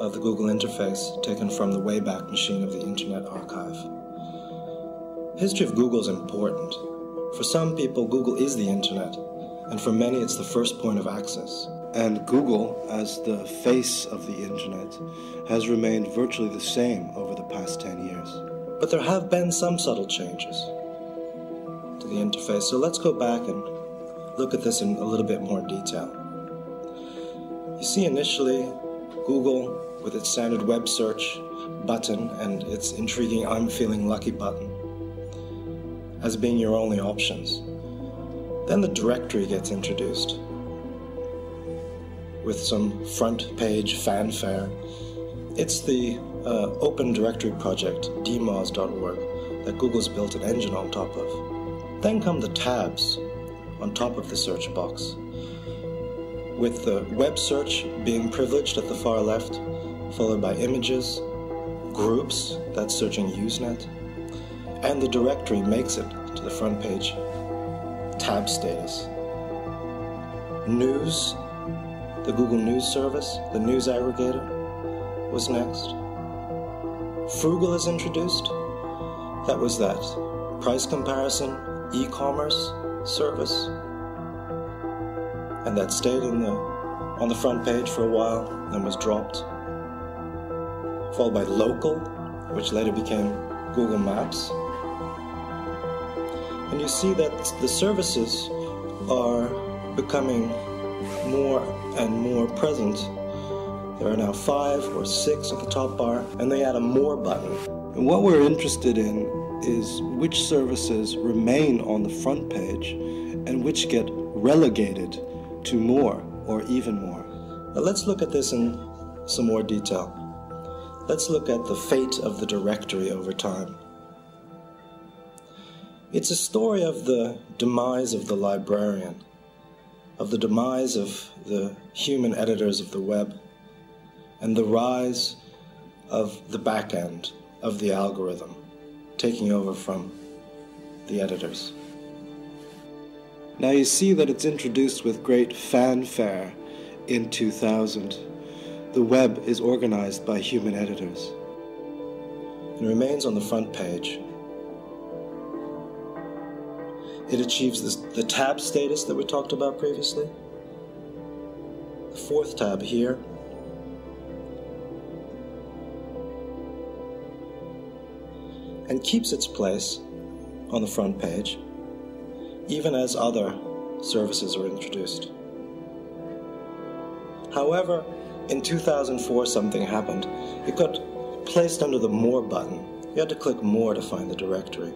of the Google interface taken from the Wayback Machine of the Internet Archive. History of Google is important. For some people, Google is the Internet, and for many, it's the first point of access. And Google, as the face of the Internet, has remained virtually the same over the past 10 years. But there have been some subtle changes to the interface, so let's go back and look at this in a little bit more detail. You see initially Google with its standard web search button and its intriguing I'm feeling lucky button as being your only options. Then the directory gets introduced with some front page fanfare. It's the open directory project, dmoz.org, that Google's built an engine on top of. Then come the tabs on top of the search box, with the web search being privileged at the far left, followed by images, groups, that's searching Usenet, and the directory makes it to the front page tab status. News, the Google News service, the news aggregator, was next. Frugal is introduced. That was that price comparison e-commerce service, and that stayed on the front page for a while, then was dropped. Followed by local, which later became Google Maps. And you see that the services are becoming more and more present. There are now 5 or 6 at the top bar, and they add a more button. And what we're interested in is which services remain on the front page and which get relegated to more or even more. Now let's look at this in some more detail. Let's look at the fate of the directory over time. It's a story of the demise of the librarian, of the demise of the human editors of the web, and the rise of the back end of the algorithm, taking over from the editors. Now you see that it's introduced with great fanfare in 2000. The web is organized by human editors. It remains on the front page. It achieves the tab status that we talked about previously. The 4th tab here. And keeps its place on the front page, even as other services are introduced. However, in 2004 something happened. It got placed under the More button. You had to click More to find the directory.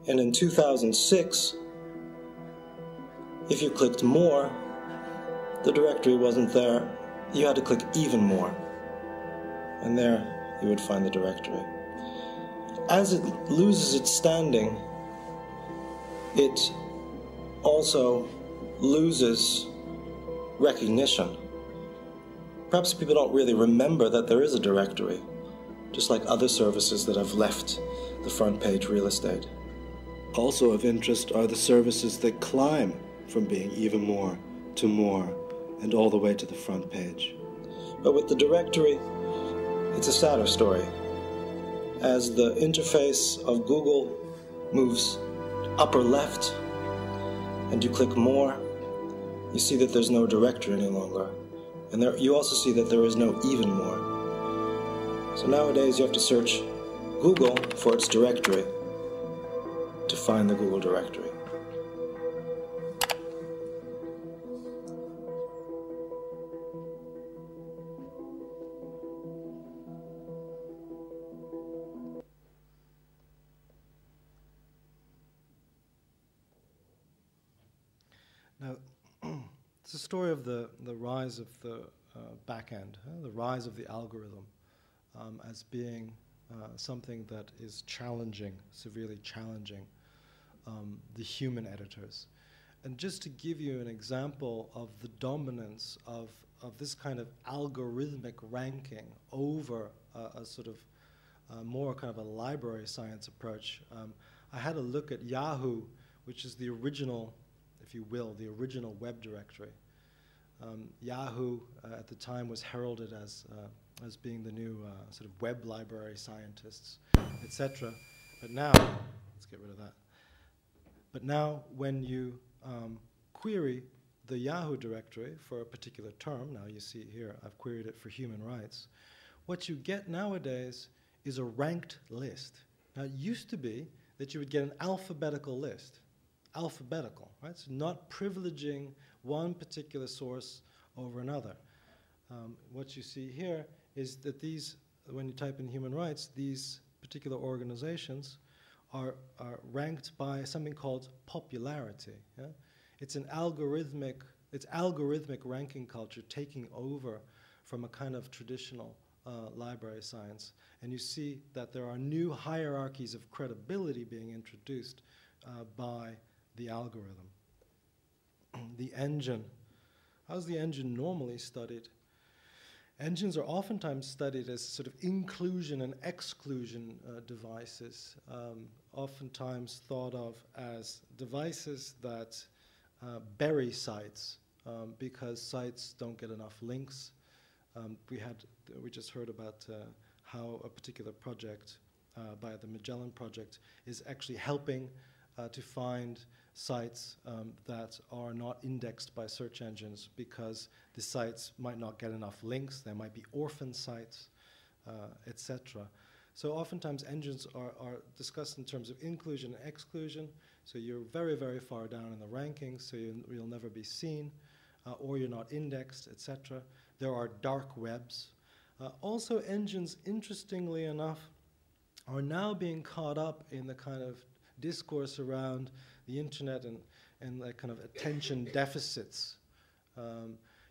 And in 2006, if you clicked More, the directory wasn't there. You had to click Even More, and there you would find the directory. As it loses its standing, it also loses recognition. Perhaps people don't really remember that there is a directory, just like other services that have left the front page real estate. Also of interest are the services that climb from being even more to more and all the way to the front page. But with the directory, it's a sadder story. As the interface of Google moves upper left and you click More, you see that there's no directory any longer. And you also see that there is no Even More. So nowadays you have to search Google for its directory to find the Google directory. Now, it's a story of the rise of the back end, the rise of the algorithm as being something that is challenging, severely challenging the human editors. And just to give you an example of the dominance of this kind of algorithmic ranking over a sort of more kind of a library science approach, I had a look at Yahoo, which is the original if you will, the original web directory. Yahoo at the time was heralded as being the new sort of web library scientists, etc. But now, let's get rid of that. But now when you query the Yahoo directory for a particular term, now you see here I've queried it for human rights, what you get nowadays is a ranked list. Now it used to be that you would get an alphabetical list. Alphabetical, right? So not privileging one particular source over another. What you see here is that these, when you type in human rights, these particular organizations are ranked by something called popularity. Yeah? It's algorithmic ranking culture taking over from a kind of traditional library science. And you see that there are new hierarchies of credibility being introduced by the algorithm. The engine. How's the engine normally studied? Engines are oftentimes studied as sort of inclusion and exclusion devices, oftentimes thought of as devices that bury sites because sites don't get enough links. We just heard about how a particular project by the Magellan Project is actually helping to find sites that are not indexed by search engines because the sites might not get enough links, there might be orphan sites, etc. So oftentimes engines are discussed in terms of inclusion and exclusion, so you're very, very far down in the rankings, so you'll never be seen, or you're not indexed, etc. There are dark webs. Also engines, interestingly enough, are now being caught up in the kind of discourse around the internet and like kind of attention deficits.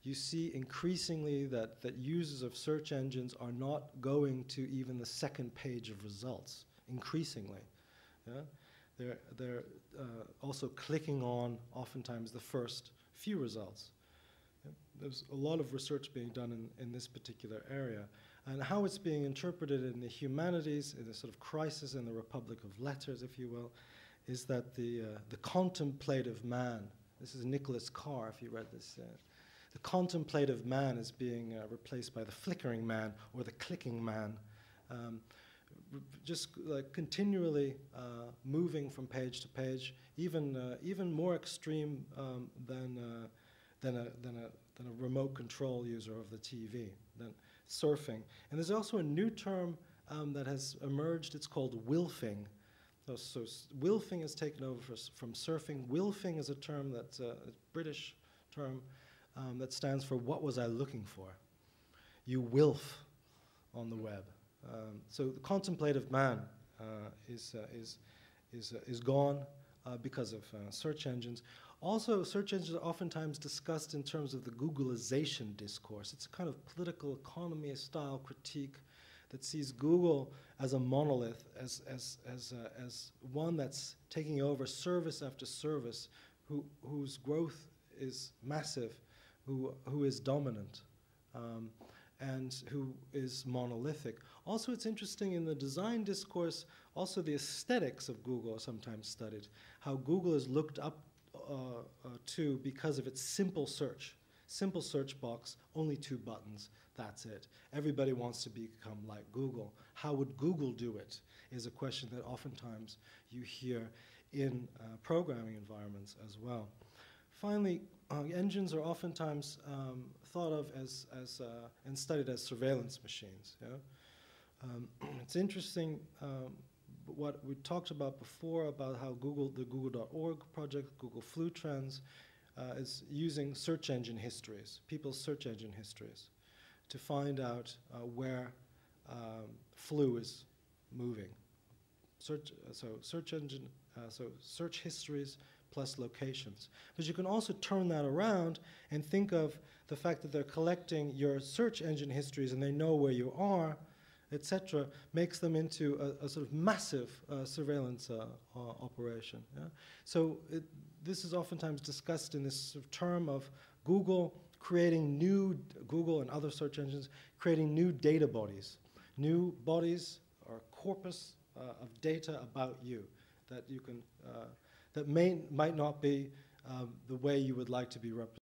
You see increasingly that users of search engines are not going to even the second page of results, increasingly. Yeah? They're also clicking on oftentimes the first few results. Yeah? There's a lot of research being done in this particular area. And how it's being interpreted in the humanities, in the sort of crisis in the Republic of Letters, if you will, is that the contemplative man, this is Nicholas Carr, if you read this, the contemplative man is being replaced by the flickering man or the clicking man, just like continually moving from page to page, even more extreme than a remote control user of the TV, than surfing. And there's also a new term that has emerged. It's called wilfing. So wilfing has taken over from surfing. Wilfing is a term that's a British term that stands for what was I looking for? You wilf on the web. So the contemplative man is gone because of search engines. Also, search engines are oftentimes discussed in terms of the Googleization discourse. It's a kind of political economy style critique that sees Google as a monolith, as one that's taking over service after service, whose growth is massive, who is dominant, and who is monolithic. Also, it's interesting in the design discourse, also the aesthetics of Google are sometimes studied, how Google is looked up to because of its simple search box, only 2 buttons, that's it. Everybody wants to become like Google. How would Google do it is a question that oftentimes you hear in programming environments as well. Finally, engines are oftentimes thought of as and studied as surveillance machines. Yeah? It's interesting what we talked about before about how the Google.org project, Google Flu Trends, is using search engine histories, people's search engine histories, to find out where flu is moving. Search histories plus locations. But you can also turn that around and think of the fact that they're collecting your search engine histories and they know where you are, etc., makes them into a sort of massive surveillance operation. Yeah? So this is oftentimes discussed in this sort of term of Google and other search engines creating new data bodies. New bodies or corpus of data about you that you can that might not be the way you would like to be represented.